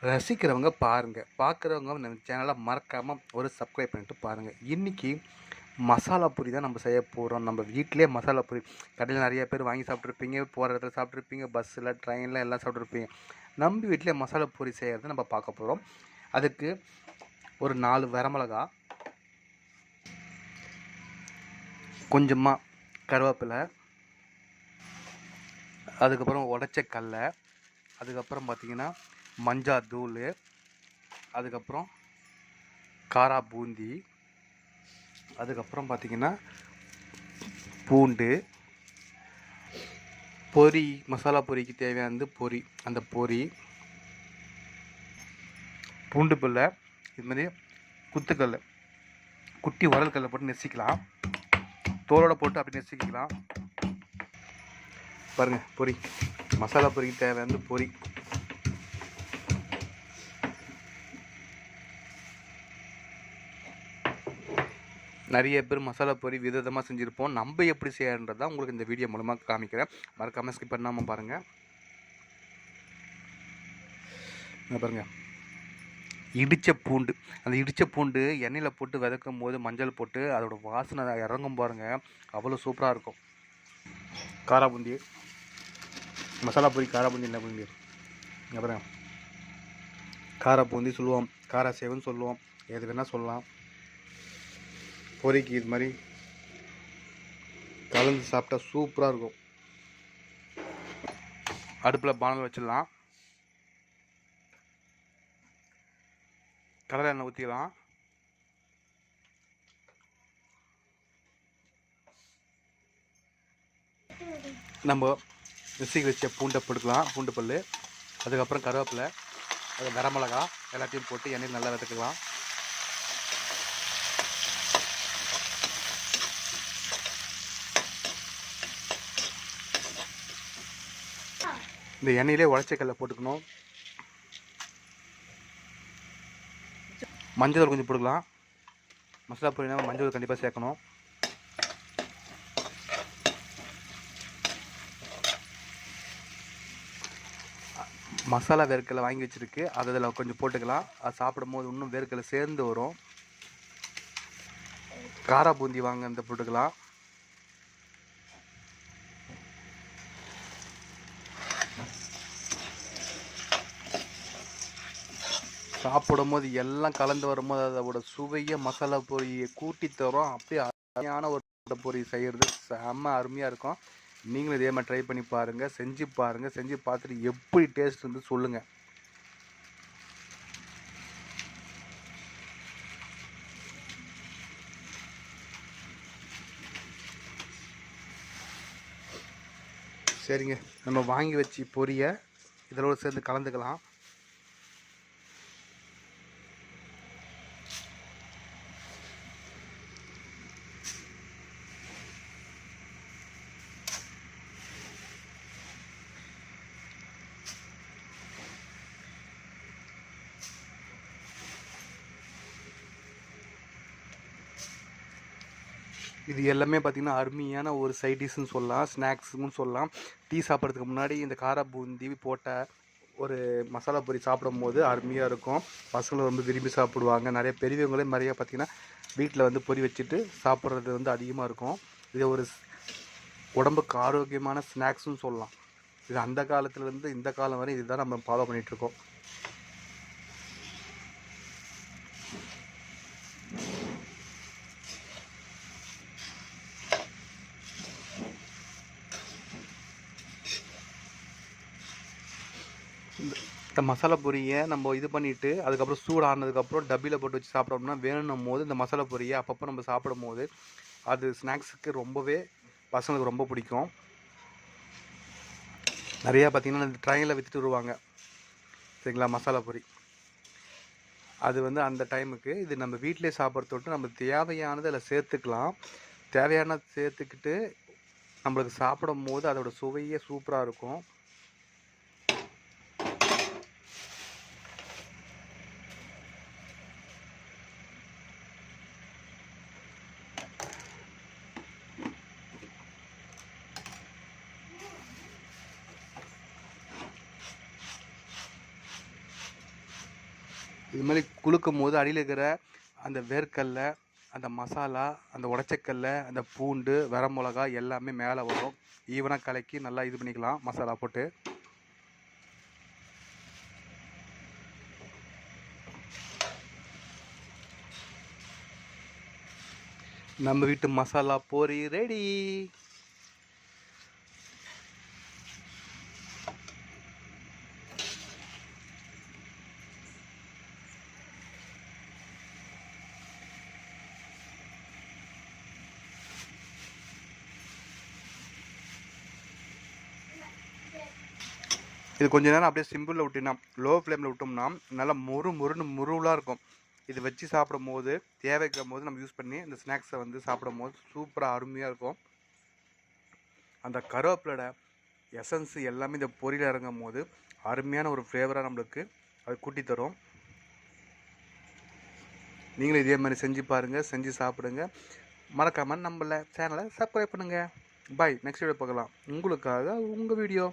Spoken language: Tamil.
ரசிக்கிறவங்க பாருங்கள், பார்க்குறவங்க நம்ம சேனலை மறக்காமல் ஒரு சப்ஸ்கிரைப் பண்ணிட்டு பாருங்கள். இன்றைக்கி மசாலா பூரி தான் நம்ம செய்ய போகிறோம். நம்ம வீட்டிலே மசாலா பூரி கடையில் நிறைய பேர் வாங்கி சாப்பிட்ருப்பீங்க, போகிற இடத்துல சாப்பிட்ருப்பீங்க, பஸ்ஸில் ட்ரெயினில் எல்லாம் சாப்பிட்ருப்பீங்க. நம்ம வீட்டிலே மசாலா பூரி செய்கிறத நம்ம பார்க்க போகிறோம். அதுக்கு ஒரு 4 வரமிளகா, கொஞ்சமாக கருவேப்பிலை, அதுக்கப்புறம் உடச்ச கடலை, அதுக்கப்புறம் பார்த்திங்கன்னா மஞ்சாத்தூள், அதுக்கப்புறம் காரா பூந்தி, அதுக்கப்புறம் பார்த்திங்கன்னா பூண்டு, பொரி, மசாலா பொரிக்கு தேவையானது பொரி, அந்த பொரி, பூண்டு பல்லை, இதுமாதிரி குத்துக்கல்ல, குட்டி உரல்கல்லை போட்டு நெசிக்கலாம். தோலோடு போட்டு அப்படி நெசிக்கலாம். பாருங்கள், பொரி, மசாலா பொரிக்கு தேவையானது பொரி. நிறைய பேர் மசாலா பொரி விதமாக செஞ்சுருப்போம். நம்ம எப்படி செய்யறன்றதை உங்களுக்கு இந்த வீடியோ மூலமாக காமிக்கிறேன். மறக்காமல் ஸ்கிப் பண்ணாமல் பாருங்கள். பாருங்கள், இடித்த பூண்டு, அந்த இடித்த பூண்டு எண்ணெயில் போட்டு வதக்கும் போது மஞ்சள் போட்டு அதோட வாசனை இறங்கும் பாருங்கள், அவ்வளோ சூப்பராக இருக்கும். காரா பூந்தி, மசாலா பொரி காரா பூந்தி என்ன பூந்தி, அப்புறம் காரா பூந்தி சொல்லுவோம், காரா சேவன்னு சொல்லுவோம், எது வேணால் சொல்லலாம். பொரிக்கு இது மாதிரி கலந்து சாப்பிட்டா சூப்பராக இருக்கும். அடுப்பில் பானல் வச்சிடலாம். கடலை எண்ணெய் ஊற்றிக்கலாம். நம்ம மிக்ஸிக்கு வச்ச பூண்டை போட்டுக்கலாம், பூண்டு பல், அதுக்கப்புறம் கருவேப்பிலை, அது வரமிளகா எல்லாத்தையும் போட்டு எண்ணெயில் நல்லா வதக்கலாம். இந்த எண்ணெயிலே உடச்சக்கல்ல போட்டுக்கணும். மஞ்சள் கொஞ்சம் போட்டுக்கலாம். மசாலா பொரினா மஞ்சள் கண்டிப்பாக சேர்க்கணும். மசாலா வேர்க்கடலை வாங்கி வச்சுருக்கு, அதில் கொஞ்சம் போட்டுக்கலாம். அது சாப்பிடும் போது இன்னும் வேர்க்கடலை சேர்ந்து வரும். காரா பூந்தி வாங்க இந்த போட்டுக்கலாம். சாப்பிடும் போது எல்லாம் கலந்து வரும்போது அதோட சுவையை மசாலா பொரியை கூட்டி தரும். அப்படியே அருமையான ஒரு பொரி செய்கிறது செம்ம அருமையாக இருக்கும். நீங்களும் இதே மாதிரி ட்ரை பண்ணி பாருங்கள், செஞ்சு பாருங்கள். செஞ்சு பார்த்துட்டு எப்படி டேஸ்ட் வந்து சொல்லுங்கள். சரிங்க, நம்ம வாங்கி வச்சு பொரியை இதோட சேர்ந்து கலந்துக்கலாம். இது எல்லாமே பார்த்திங்கன்னா அருமையான ஒரு சைட் டிஷ்ஷுன்னு சொல்லலாம், ஸ்நாக்ஸுன்னு சொல்லலாம். டீ சாப்பிட்றதுக்கு முன்னாடி இந்த காரா பூந்தி போட்ட ஒரு மசாலா பொரி சாப்பிடும் போது அருமையாக இருக்கும். பசங்களும் ரொம்ப விரும்பி சாப்பிடுவாங்க. நிறைய பெரியவங்களே நிறையா பார்த்திங்கன்னா வீட்டில் வந்து பொரி வச்சுட்டு சாப்பிட்றது வந்து அதிகமாக இருக்கும். இது ஒரு உடம்புக்கு ஆரோக்கியமான ஸ்நாக்ஸுன்னு சொல்லலாம். இது அந்த காலத்துலேருந்து இந்த காலம் வரை இதுதான் நம்ம ஃபாலோ பண்ணிகிட்ருக்கோம். இந்த மசாலா பொரியை நம்ம இது பண்ணிவிட்டு அதுக்கப்புறம் சூடு ஆனதுக்கப்புறம் டப்பியில் போட்டு வச்சு சாப்பிட்டோம்னா வேணும்னும் போது இந்த மசாலா பொரியை அப்பப்போ நம்ம சாப்பிடும் போது அது ஸ்நாக்ஸுக்கு ரொம்பவே பசங்களுக்கு ரொம்ப பிடிக்கும். நிறையா பார்த்திங்கன்னா இந்த ட்ரெயினில் விற்றுட்டு வருவாங்க சரிங்களா மசாலா பொரி. அது வந்து அந்த டைமுக்கு இது நம்ம வீட்டிலே சாப்பிட்றதோட்டு நம்ம தேவையானது அதில் சேர்த்துக்கலாம். தேவையானது சேர்த்துக்கிட்டு நம்மளுக்கு சாப்பிடும் போது அதோடய சுவையே சூப்பராக இருக்கும். இது மாதிரி குலுக்கும் போது அடியில் இருக்கிற அந்த வேர்க்கடலை, அந்த மசாலா, அந்த உடச்சக்கல்ல, அந்த பூண்டு, வரமிளகா எல்லாமே மேலே வரும். ஈவனாக கலக்கி நல்லா இது பண்ணிக்கலாம் மசாலா போட்டு. நம்ம வீட்டு மசாலா பூரி ரெடி. இது கொஞ்ச நேரம் அப்படியே சிம்பிளில் விட்டினா, லோ ஃப்ளேமில் விட்டோம்னா நல்லா முருளாக இருக்கும். இது வச்சு சாப்பிடும் போது தேவைக்கும் போது நம்ம யூஸ் பண்ணி இந்த ஸ்நாக்ஸை வந்து சாப்பிடும் போது சூப்பராக அருமையாக இருக்கும். அந்த கருவேப்பிலோட எசன்ஸ் எல்லாமே இந்த பொரியில் இறங்கும் போது அருமையான ஒரு ஃப்ளேவராக நம்மளுக்கு அது கூட்டி தரும். நீங்களும் இதே மாதிரி செஞ்சு பாருங்கள், செஞ்சு சாப்பிடுங்க. மறக்காமல் நம்மள சேனலை சப்ஸ்கிரைப் பண்ணுங்கள். பாய். நெக்ஸ்ட் வீடியோ பார்க்கலாம். உங்களுக்காக உங்கள் வீடியோ.